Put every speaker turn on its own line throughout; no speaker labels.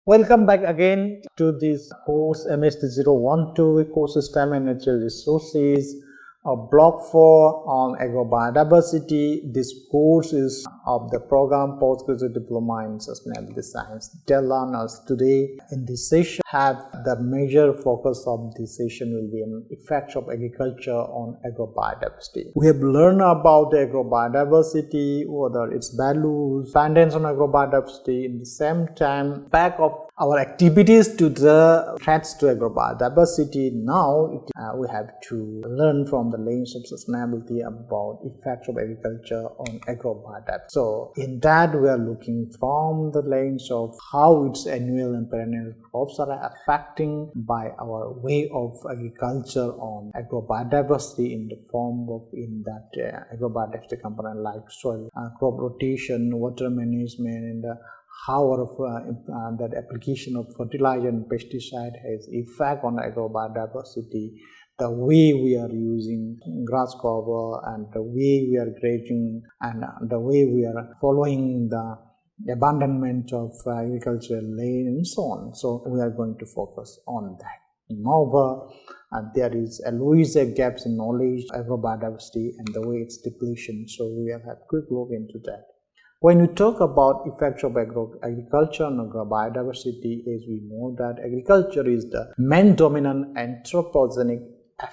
Welcome back again to this course MST012 Ecosystem and Natural Resources, Block 4 on Agrobiodiversity. This course is of the program Postgraduate Diploma in Sustainability Science. Dear learners, today in this session the major focus of this session will be on effects of agriculture on agrobiodiversity. We have learned about agrobiodiversity, whether its values, dependence on agrobiodiversity, in the same time back of our activities to the threats to agrobiodiversity. Now we have to learn from the lens of sustainability about effects of agriculture on agrobiodiversity. So in that we are looking from the lens of how its annual and perennial crops are affecting by our way of agriculture on agrobiodiversity in the form of agrobiodiversity component like soil, crop rotation, water management, and how that application of fertilizer and pesticide has effect on agrobiodiversity, the way we are using grass cover and the way we are grazing and the way we are following the abandonment of agricultural land and so on. So we are going to focus on that. Moreover, there is always a gaps in knowledge of agrobiodiversity and the way it's depletion. So we will have a quick look into that. When we talk about effects of agriculture on agrobiodiversity, as we know that agriculture is the main dominant anthropogenic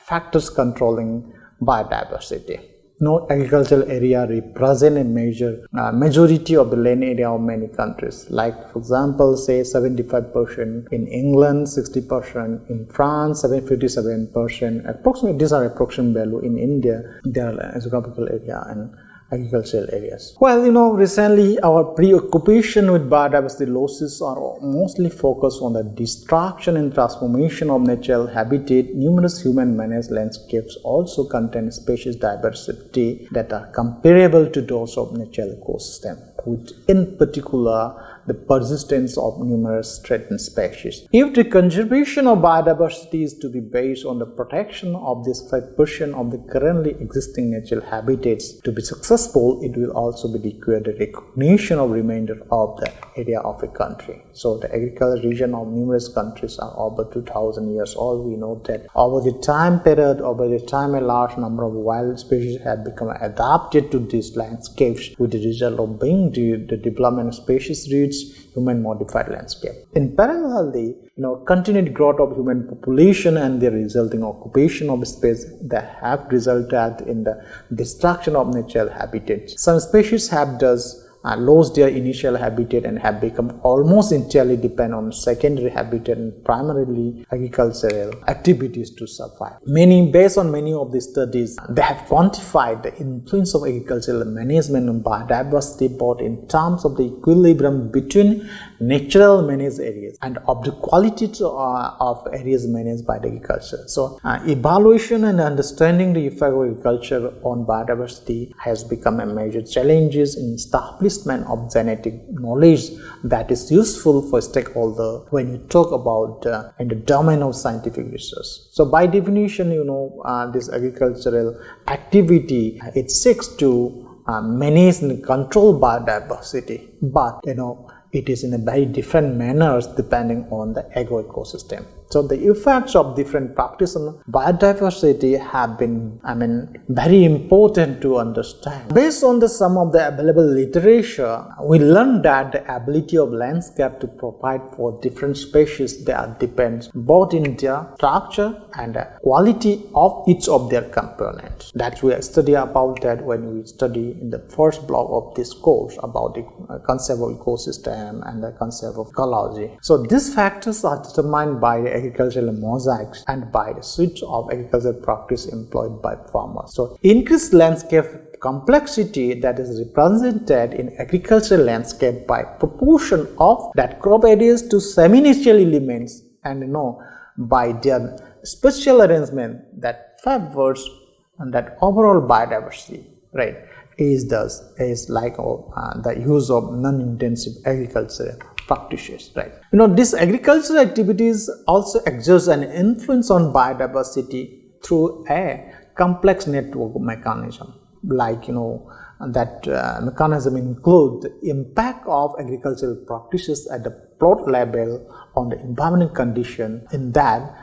factors controlling biodiversity. No agricultural area represents a majority of the land area of many countries. Like for example, say 75% in England, 60% in France, 57%. Approximately, these are approximate value in India. There are geographical area and agricultural areas. Well, recently our preoccupation with biodiversity losses are mostly focused on the destruction and transformation of natural habitat. Numerous human-managed landscapes also contain species diversity that are comparable to those of natural ecosystem, with in particular the persistence of numerous threatened species. If the conservation of biodiversity is to be based on the protection of this 5% of the currently existing natural habitats to be successful, it will also be required the recognition of remainder of the area of a country. So the agricultural region of numerous countries are over 2,000 years old. We know that over the time a large number of wild species have become adapted to these landscapes, with the result of being the development of species reach human modified landscape. In parallelly, continued growth of human population and the resulting occupation of space that have resulted in the destruction of natural habitats. Some species have thus lost their initial habitat and have become almost entirely dependent on secondary habitat and primarily agricultural activities to survive. Based on many of these studies, they have quantified the influence of agricultural management on biodiversity both in terms of the equilibrium between natural managed areas and of the quality of areas managed by the agriculture. So, evaluation and understanding the effect of agriculture on biodiversity has become a major challenge in establishment of genetic knowledge that is useful for stakeholders when you talk about in the domain of scientific research. So by definition, this agricultural activity, it seeks to manage and control biodiversity, but it is in a very different manners depending on the agroecosystem. So the effects of different practices on biodiversity have been, very important to understand. Based on some of the available literature, we learned that the ability of landscape to provide for different species that depends both in their structure and the quality of each of their components. That we study about that when we study in the first block of this course about the concept of ecosystem and the concept of ecology. So these factors are determined by the agricultural mosaics and by the switch of agricultural practice employed by farmers. So increased landscape complexity that is represented in agricultural landscape by proportion of that crop areas to semi-natural elements and by their special arrangement that favors and that overall biodiversity, right, is like the use of non-intensive agriculture practices, right? These agricultural activities also exert an influence on biodiversity through a complex network mechanism. Like, that mechanism include the impact of agricultural practices at the plot level on the environmental condition in that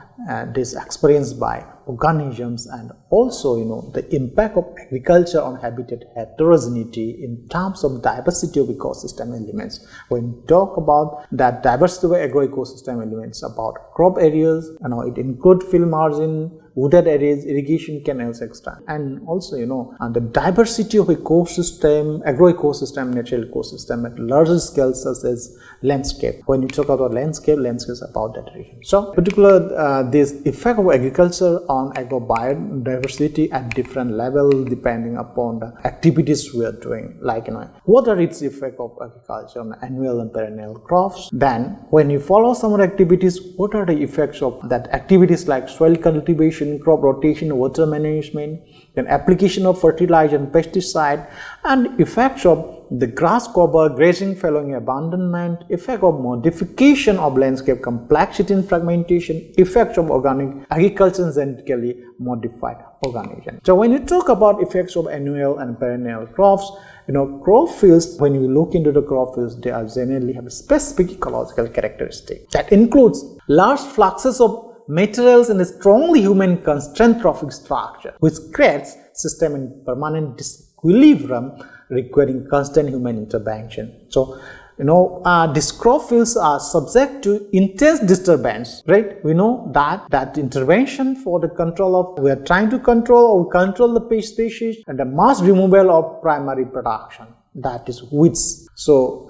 this experienced by organisms, and also the impact of agriculture on habitat heterogeneity in terms of diversity of ecosystem elements. When we talk about that diversity of agroecosystem elements, about crop areas, it includes field margin, wooded areas, irrigation canals, etc. And also the diversity of ecosystem, agroecosystem, natural ecosystem at larger scales such as landscape. When you talk about landscape is about that region. So particular this effect of agriculture on agrobiodiversity at different levels depending upon the activities we are doing. Like what are its effect of agriculture on annual and perennial crops? Then when you follow some activities, what are the effects of that activities like soil cultivation, crop rotation, water management, then application of fertilizer and pesticide, and effects of the grass cover, grazing following abandonment, effect of modification of landscape complexity and fragmentation, effects of organic agriculture and genetically modified organisms. So when you talk about effects of annual and perennial crops, crop fields, when you look into the crop fields, they are generally have a specific ecological characteristic that includes large fluxes of materials in a strongly human constrained trophic structure, which creates system in permanent disequilibrium requiring constant human intervention. So, these crop fields are subject to intense disturbance, right? We know that intervention for the control of, we are trying to control the pest species and the mass removal of primary production, that is weeds. So,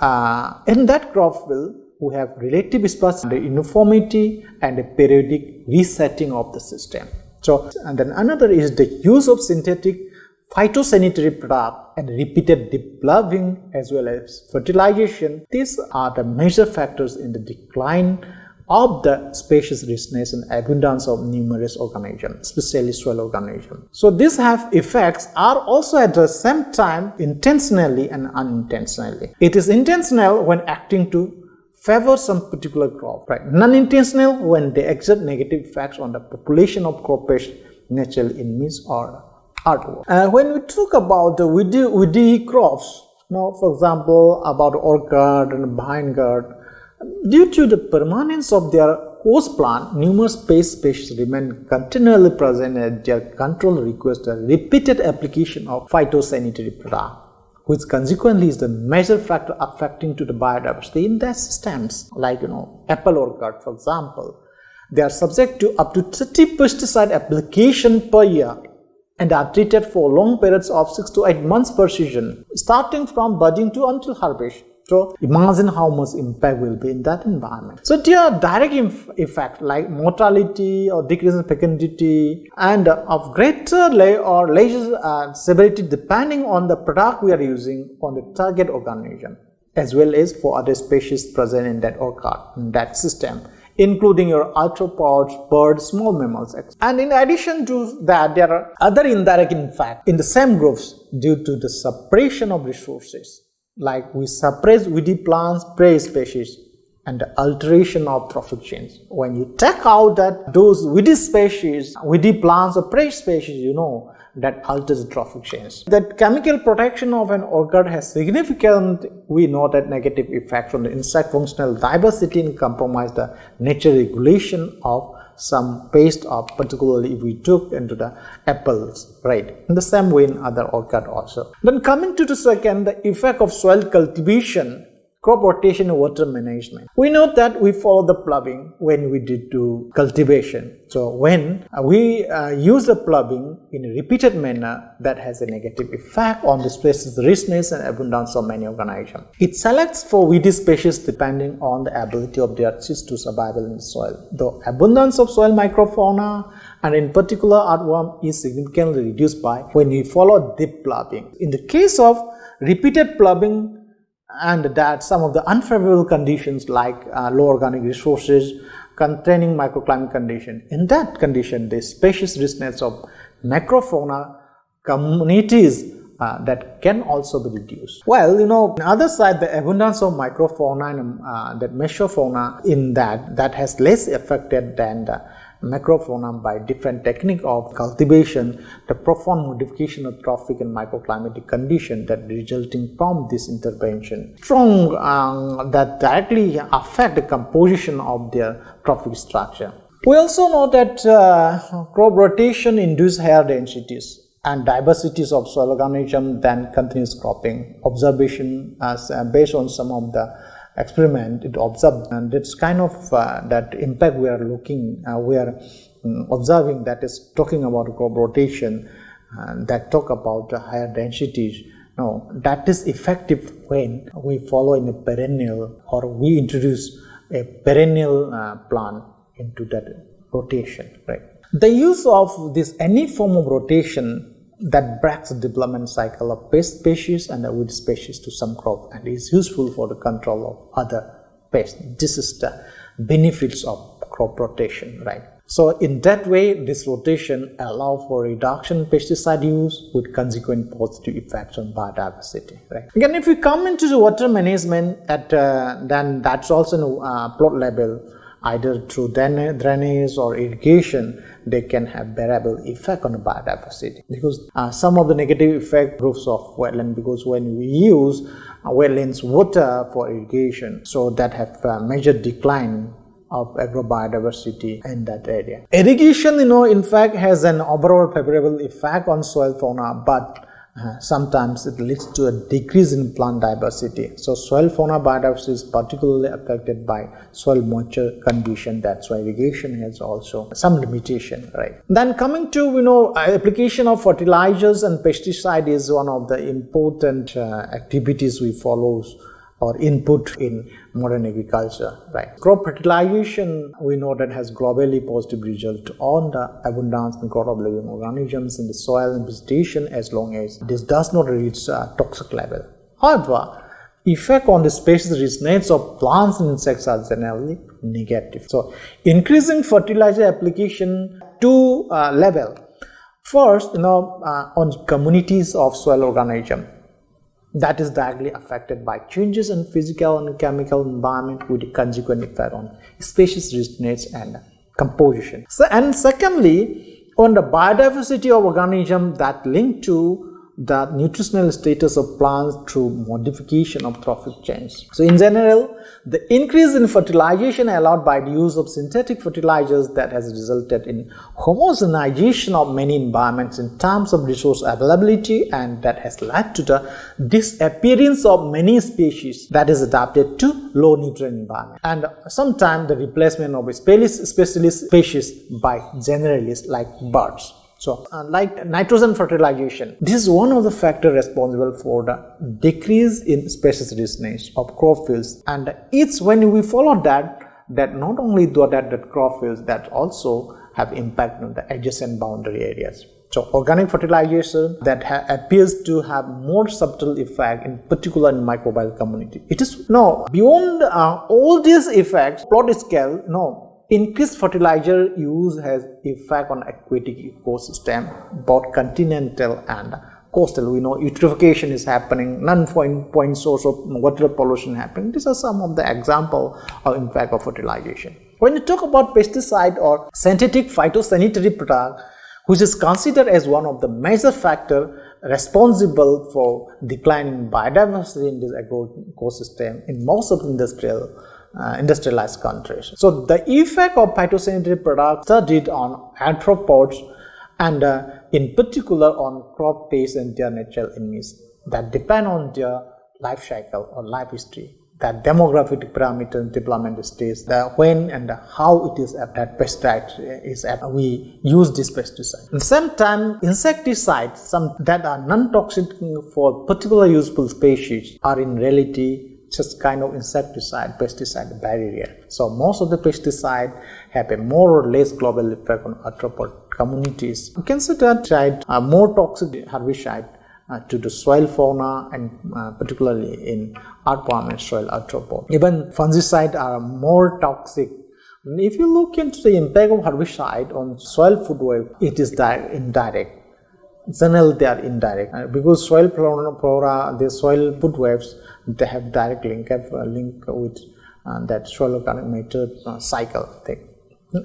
in that crop field, we have relative space, the uniformity and a periodic resetting of the system. So, and then another is the use of synthetic phytosanitary product and repeated deplugging as well as fertilization. These are the major factors in the decline of the species richness and abundance of numerous organisms, especially soil organisms. So these have effects are also at the same time intentionally and unintentionally. It is intentional when acting to favor some particular crop, right? Non-intentional when they exert negative effects on the population of crop pests, natural enemies, or artwork. When we talk about the woody crops, for example, about orchard and vine gourd, due to the permanence of their host plant, numerous pest species remain continually present, and their control requires the repeated application of phytosanitary product, which consequently is the major factor affecting to the biodiversity in their systems. Like apple orchard, for example, they are subject to up to 30 pesticide application per year and are treated for long periods of 6 to 8 months per season, starting from budding to until harvest. So imagine how much impact will be in that environment. So there are direct effect like mortality or decrease in fecundity and of greater or lesser severity depending on the product we are using on the target organism, as well as for other species present in that orchard, in that system, including your arthropods, birds, small mammals. And in addition to that, there are other indirect effects in the same groups due to the suppression of resources. Like we suppress weedy plants, prey species, and the alteration of trophic chains. When you take out those weedy species, weedy plants or prey species, that alters the trophic chains. That chemical protection of an orchard has significant, we know that negative effects on the insect functional diversity and compromise the natural regulation of some pest, or particularly if we took into the apples, right? In the same way in other orchard also. Then coming to the second, the effect of soil cultivation, crop rotation and water management. We know that we follow the ploughing when we did do cultivation. So when we use the ploughing in a repeated manner, that has a negative effect on the species richness and abundance of many organisms. It selects for weedy species depending on the ability of their seeds to survive in the soil. The abundance of soil microfauna and in particular earthworm is significantly reduced by when we follow deep ploughing. In the case of repeated ploughing, and that some of the unfavorable conditions like low organic resources, containing microclimate condition. In that condition, the species richness of macrofauna communities that can also be reduced. Well, on the other side, the abundance of microfauna and that mesofauna in that has less affected than the macrofauna by different technique of cultivation, the profound modification of trophic and microclimatic condition that resulting from this intervention, strong that directly affect the composition of their trophic structure. We also know that crop rotation induces higher densities and diversities of soil organisms than continuous cropping. Observation as based on some of the experiment, it observed, and it's kind of that impact we are observing, that is talking about crop rotation, that talk about higher densities. No, that is effective when we follow in a perennial, or we introduce a perennial plant into that rotation, right? The use of any form of rotation that breaks the development cycle of pest species and the weed species to some crop and is useful for the control of other pests. This is the benefits of crop rotation, right? So in that way, this rotation allows for reduction in pesticide use with consequent positive effects on biodiversity, right? Again, if we come into the water management, then that's also in plot level, either through drainage or irrigation, they can have variable effect on the biodiversity, because some of the negative effect groups of wetland, because when we use wetlands water for irrigation, so that have a major decline of agrobiodiversity in that area. Irrigation, in fact, has an overall favorable effect on soil fauna, but sometimes it leads to a decrease in plant diversity. So soil fauna biodiversity is particularly affected by soil moisture condition. That's why irrigation has also some limitation, right? Then coming to application of fertilizers and pesticide is one of the important activities we follow or input in modern agriculture, right? Crop fertilization, we know that has globally positive result on the abundance and growth of living organisms in the soil and vegetation, as long as this does not reach a toxic level. However, effect on the species richness of plants and insects are generally negative. So, increasing fertilizer application to level. First, on communities of soil organisms, that is directly affected by changes in physical and chemical environment with a consequent effect on species richness and composition. And secondly, on the biodiversity of organisms that link to the nutritional status of plants through modification of trophic change. So in general, the increase in fertilization allowed by the use of synthetic fertilizers that has resulted in homogenization of many environments in terms of resource availability, and that has led to the disappearance of many species that is adapted to low nutrient environment, and sometimes the replacement of specialist species by generalists like birds. So, like nitrogen fertilization, this is one of the factors responsible for the decrease in species richness of crop fields, and it's when we follow that not only that crop fields that also have impact on the adjacent boundary areas. So, organic fertilization that appears to have more subtle effect, in particular in microbial community. It is beyond all these effects, plot scale. Increased fertilizer use has effect on aquatic ecosystem, both continental and coastal. We know eutrophication is happening, non-point source of water pollution happening. These are some of the example of impact of fertilization. When you talk about pesticide or synthetic phytosanitary product, which is considered as one of the major factors responsible for decline in biodiversity in this ecosystem in most of industrialized countries. So the effect of phytosanitary products studied on arthropods and in particular on crop pests and their natural enemies that depend on their life cycle or life history, that demographic parameter development stage, the when and how it is that pesticide is we use this pesticide. At the same time, insecticides, some that are non-toxic for particular useful species, are in reality just kind of insecticide, pesticide barrier. So most of the pesticides have a more or less global effect on arthropod communities. You can see that more toxic herbicide to the soil fauna and particularly in earthworm and soil arthropod. Even fungicides are more toxic. If you look into the impact of herbicide on soil food web, it is indirect. generally they are indirect, because soil flora, the soil food webs, they have direct link with that soil organic matter cycle thing.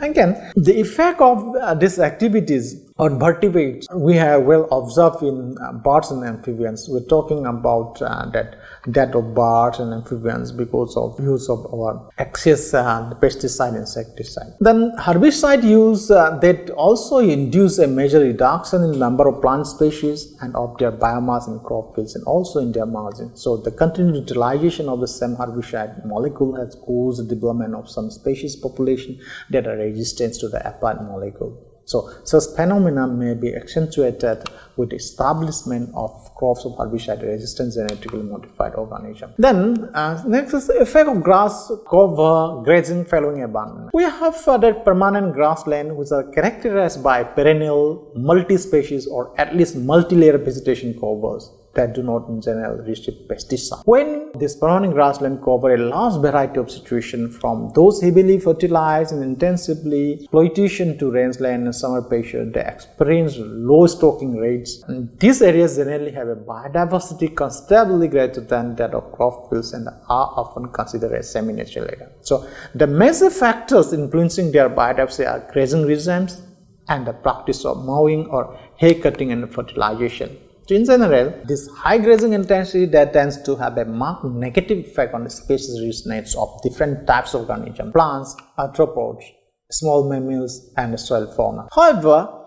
Again, the effect of these activities on vertebrates we have well observed in birds and amphibians. We're talking about that death of birds and amphibians because of use of our excess pesticide, insecticide. Then herbicide use that also induce a major reduction in the number of plant species and of their biomass in crop fields and also in their margin. So the continued utilization of the same herbicide molecule has caused the development of some species population that are resistant to the applied molecule. So such phenomena may be accentuated with establishment of crops of herbicide-resistant genetically modified organisms. Then next is the effect of grass cover grazing following abandonment. We have that permanent grassland which are characterized by perennial, multi-species or at least multi-layer vegetation covers that do not in general receive pesticide. When this permanent grassland cover a large variety of situations from those heavily fertilized and intensively exploitation to rangeland and summer pasture, they experience low stocking rates. And these areas generally have a biodiversity considerably greater than that of crop fields and are often considered as semi-natural area. So the major factors influencing their biodiversity are grazing regimes and the practice of mowing or hay cutting and fertilization. So in general, this high grazing intensity that tends to have a marked negative effect on the species richness of different types of organisms, plants, arthropods, small mammals, and soil fauna. However,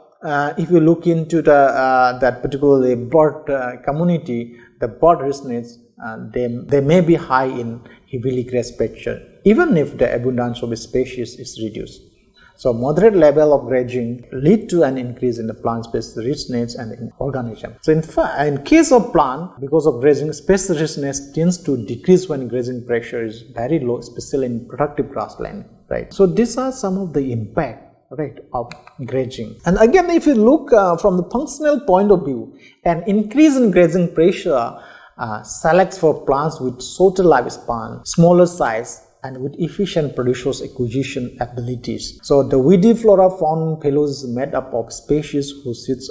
if you look into that particularly bird community, the bird richness, they may be high in heavily grazed pasture, even if the abundance of the species is reduced. So moderate level of grazing lead to an increase in the plant species richness and in organism. So in case of plant, because of grazing, species richness tends to decrease when grazing pressure is very low, especially in productive grassland, right? So these are some of the impact, right, of grazing. And again, if you look from the functional point of view, an increase in grazing pressure selects for plants with shorter lifespan, smaller size, and with efficient producer's acquisition abilities. So the weedy flora fauna phalos is made up of species whose seeds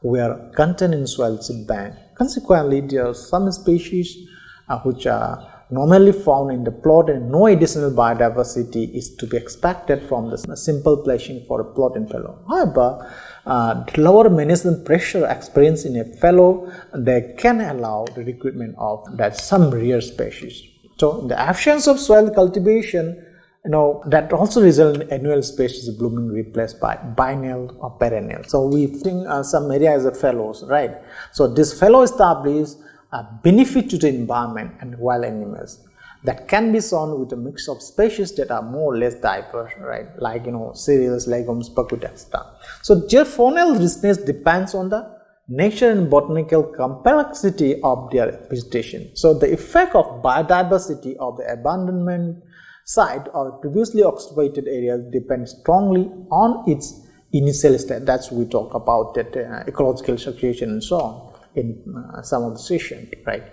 were contained in soil seed bank. Consequently, there are some species which are normally found in the plot and no additional biodiversity is to be expected from the simple placing for a plot in fallow. However, the lower management pressure experienced in a fallow, they can allow the recruitment of that some rare species. So in the absence of soil cultivation, that also results in annual species blooming replaced by biennial or perennial. So we think some area as a fallows, right? So this fallow establishes a benefit to the environment and wild animals that can be shown with a mix of species that are more or less diverse, right? Like cereals, legumes, buckwheat, etc. So their faunal richness depends on the nature and botanical complexity of their vegetation. So the effect of biodiversity of the abandonment site or previously occupied areas depends strongly on its initial state. That's we talk about that ecological situation and so on in some of the sessions, right?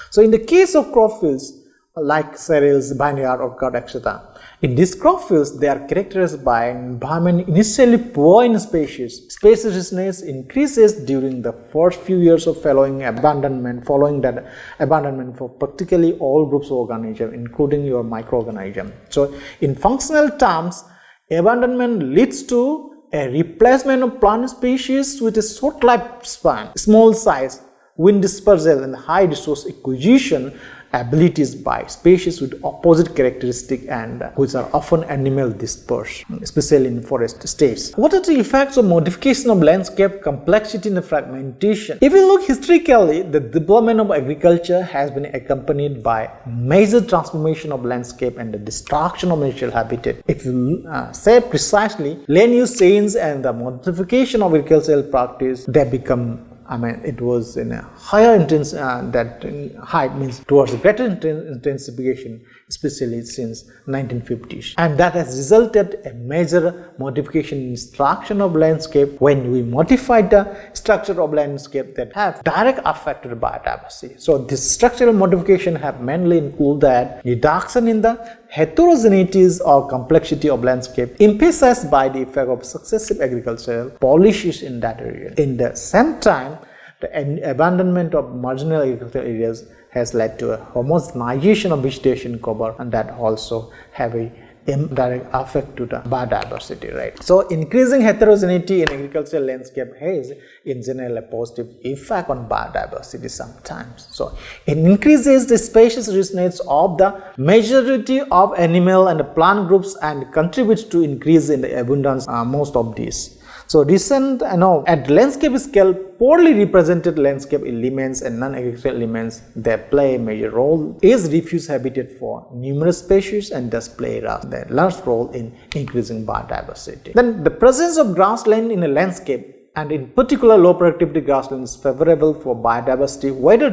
So in the case of crop fields like cereals, vineyard or cotton, etc. In these crop fields, they are characterized by an environment initially poor in species. Species richness increases during the first few years of following that abandonment for practically all groups of organisms, including your microorganisms. So in functional terms, abandonment leads to a replacement of plant species with a short lifespan, small size, wind dispersal, and high resource acquisition abilities by species with opposite characteristics and which are often animal dispersed, especially in forest states. What are the effects of modification of landscape, complexity and fragmentation? If you look historically, the development of agriculture has been accompanied by major transformation of landscape and the destruction of natural habitat. If you say precisely, land use change and the modification of agricultural practice, they become it was in a higher intensity, that height means towards greater intensification, especially since 1950s, and that has resulted a major modification in structure of landscape when we modified the structure of landscape that have direct effect to the biodiversity. So this structural modification have mainly include that reduction in the heterogeneities or complexity of landscape emphasized by the effect of successive agricultural policies in that area. In the same time, the abandonment of marginal agricultural areas has led to a homogenization of vegetation cover, and that also have a indirect effect to the biodiversity, right? So increasing heterogeneity in agricultural landscape has in general a positive effect on biodiversity sometimes. So it increases the species richness of the majority of animal and plant groups and contributes to increase in the abundance most of these. So recent, at landscape scale, poorly represented landscape elements and non-agricultural elements that play a major role is refuge habitat for numerous species and thus play a large role in increasing biodiversity. Then the presence of grassland in a landscape, and in particular low productivity grassland, is favorable for biodiversity, whether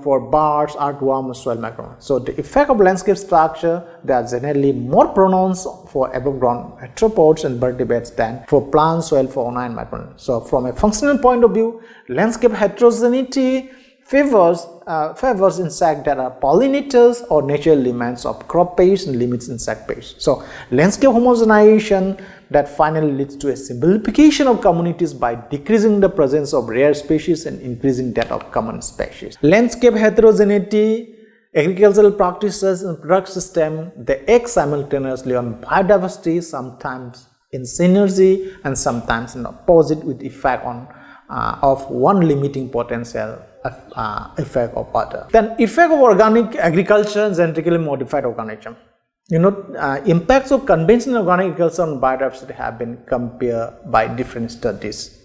for birds, earthworm, or soil microbes. So the effect of landscape structure, they are generally more pronounced for above ground arthropods and vertebrates than for plants, soil fauna, and microbes. So from a functional point of view, landscape heterogeneity favors insects that are pollinators or natural elements of crop pests and limits insect pests. So landscape homogenization that finally leads to a simplification of communities by decreasing the presence of rare species and increasing that of common species. Landscape heterogeneity, agricultural practices and product system, they act simultaneously on biodiversity, sometimes in synergy and sometimes in opposite with effect on of one limiting potential effect of other. Then effect of organic agriculture and genetically modified organism. Impacts of conventional organic agriculture on biodiversity have been compared by different studies.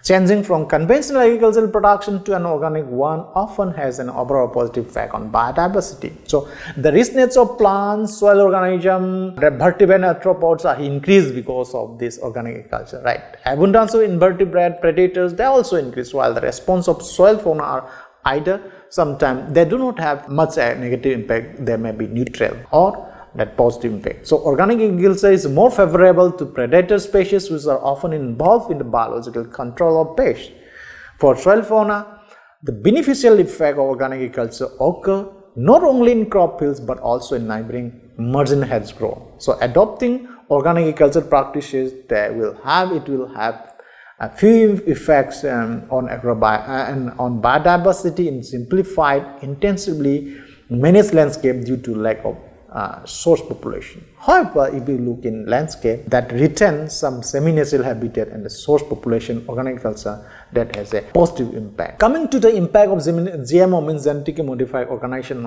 Changing from conventional agricultural production to an organic one often has an overall positive effect on biodiversity. So the richness of plants, soil organisms, vertebrate and arthropods are increased because of this organic agriculture, right? Abundance of invertebrate predators, they also increase, while the response of soil fauna are either sometimes they do not have much negative impact, they may be neutral or that positive impact. So organic agriculture is more favorable to predator species which are often involved in the biological control of pests. For soil fauna, the beneficial effect of organic agriculture occur not only in crop fields but also in neighboring marginal hedgerow. So adopting organic agriculture practices, it will have a few effects on biodiversity in simplified, intensively managed landscape due to lack of source population. However, if you look in landscape that retains some semi-natural habitat and the source population, organic agriculture, that has a positive impact. Coming to the impact of GMO, means genetically modified organisms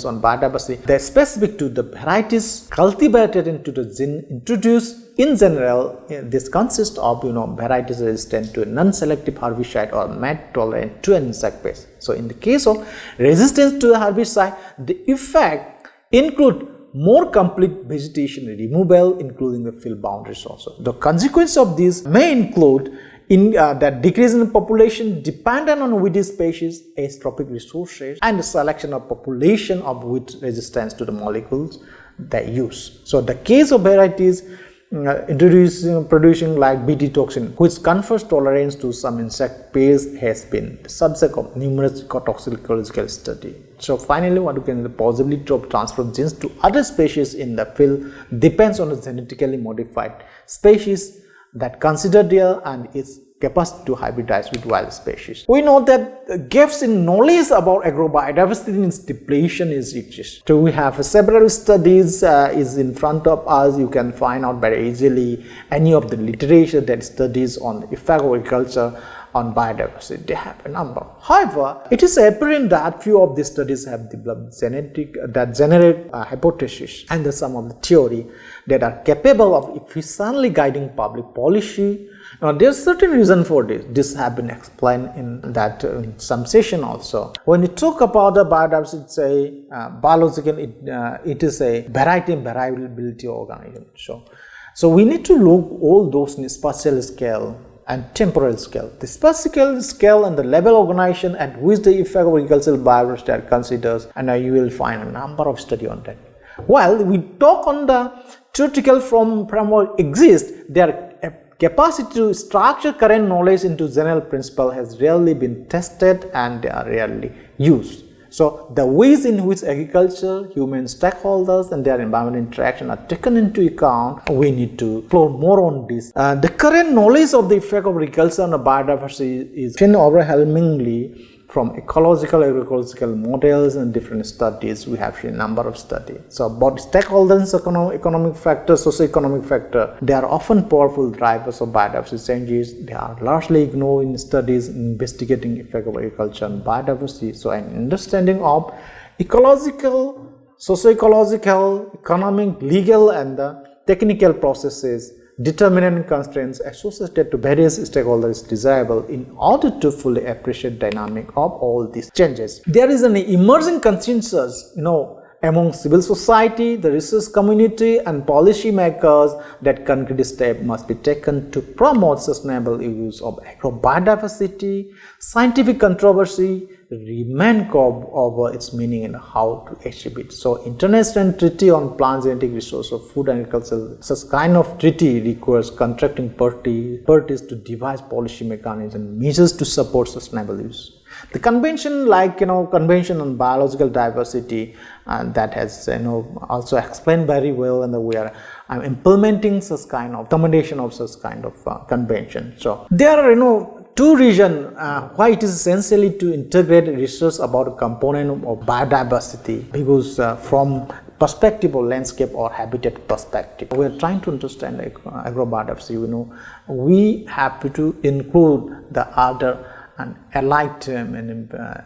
on biodiversity, they are specific to the varieties cultivated into the gene introduced. In general, this consists of varieties resistant to a non-selective herbicide or mate tolerant to an insect pest. So in the case of resistance to the herbicide, the effect include more complete vegetation removal, including the field boundaries also. The consequence of this may include that decrease in population dependent on weedy species, trophic resources, and the selection of population of with resistance to the molecules they use. So the case of varieties producing like Bt toxin, which confers tolerance to some insect pests, has been the subject of numerous toxicological studies. So finally, what you can possibly transfer of genes to other species in the field depends on the genetically modified species that consider there and its capacity to hybridize with wild species. We know that gaps in knowledge about agrobiodiversity and its depletion is exist. So we have several studies is in front of us. You can find out very easily any of the literature that studies on the effect of agriculture on biodiversity. They have a number. However, it is apparent that few of these studies have developed generate hypotheses and some of the theory that are capable of efficiently guiding public policy. Now, there is certain reason for this. This have been explained in some session also. When you talk about the biodiversity, it's a biological. It is a variety and variability organism. So we need to look all those in spatial scale and temporal scale. The spatial scale and the level organization at which the effect of agricultural biodiversity are considered, and you will find a number of studies on that. While we talk on the theoretical framework exists, their capacity to structure current knowledge into general principle has rarely been tested and they are rarely used. So, the ways in which agriculture, human stakeholders and their environmental interaction are taken into account, we need to explore more on this. The current knowledge of the effect of agriculture on the biodiversity is overwhelmingly from ecological, agricultural models and different studies. We have a number of studies. So, about stakeholders, economic factors, socio-economic factor, they are often powerful drivers of biodiversity changes. They are largely ignored in studies investigating effect of agriculture on biodiversity. So, an understanding of ecological, socio-ecological, economic, legal and the technical processes, determinant constraints associated to various stakeholders is desirable in order to fully appreciate the dynamic of all these changes. There is an emerging consensus, among civil society, the research community and policy makers that concrete steps must be taken to promote sustainable use of agrobiodiversity. Scientific controversy remain over its meaning and how to achieve it. So, international treaty on plant genetic resource of food and agriculture, such kind of treaty requires contracting parties to devise policy mechanisms and measures to support sustainable use. The convention, Convention on Biological Diversity, that has also explained very well, and we are implementing such kind of accommodation of such kind of convention. So there are two reasons why it is essentially to integrate research about a component of biodiversity, because from perspective of landscape or habitat perspective, we are trying to understand agrobiodiversity. We have to include the other and allied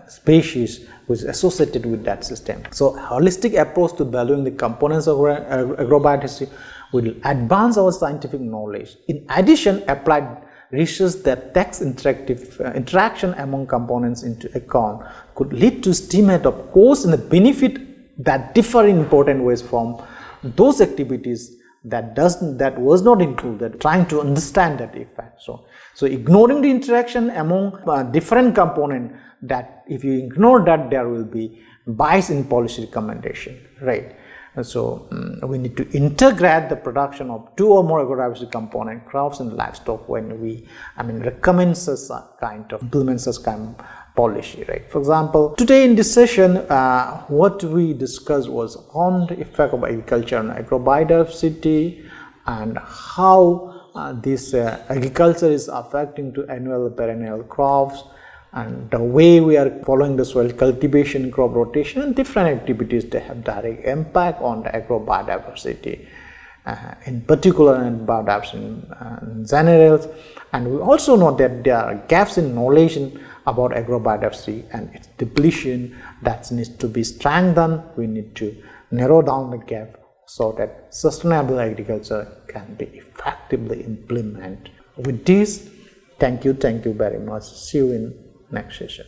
species which is associated with that system. So, holistic approach to valuing the components of agrobiodiversity will advance our scientific knowledge. In addition, applied research that takes interaction among components into account could lead to estimate of cost and the benefit that differ in important ways from those activities that was not included, trying to understand that effect. So ignoring the interaction among different components, that if you ignore that, there will be bias in policy recommendation, right? So we need to integrate the production of two or more agrobiodiversity component, crops and livestock, when we recommend such kind of implement such kind of policy, right? For example, today in this session, what we discussed was on the effect of agriculture on agrobiodiversity and how this agriculture is affecting to annual perennial crops, and the way we are following the soil cultivation, crop rotation and different activities that have direct impact on the agrobiodiversity, in particular and biodiversity in general. And we also know that there are gaps in knowledge about agrobiodiversity and its depletion that needs to be strengthened. We need to narrow down the gap so that sustainable agriculture can be effectively implemented. With this, thank you very much. See you in next session.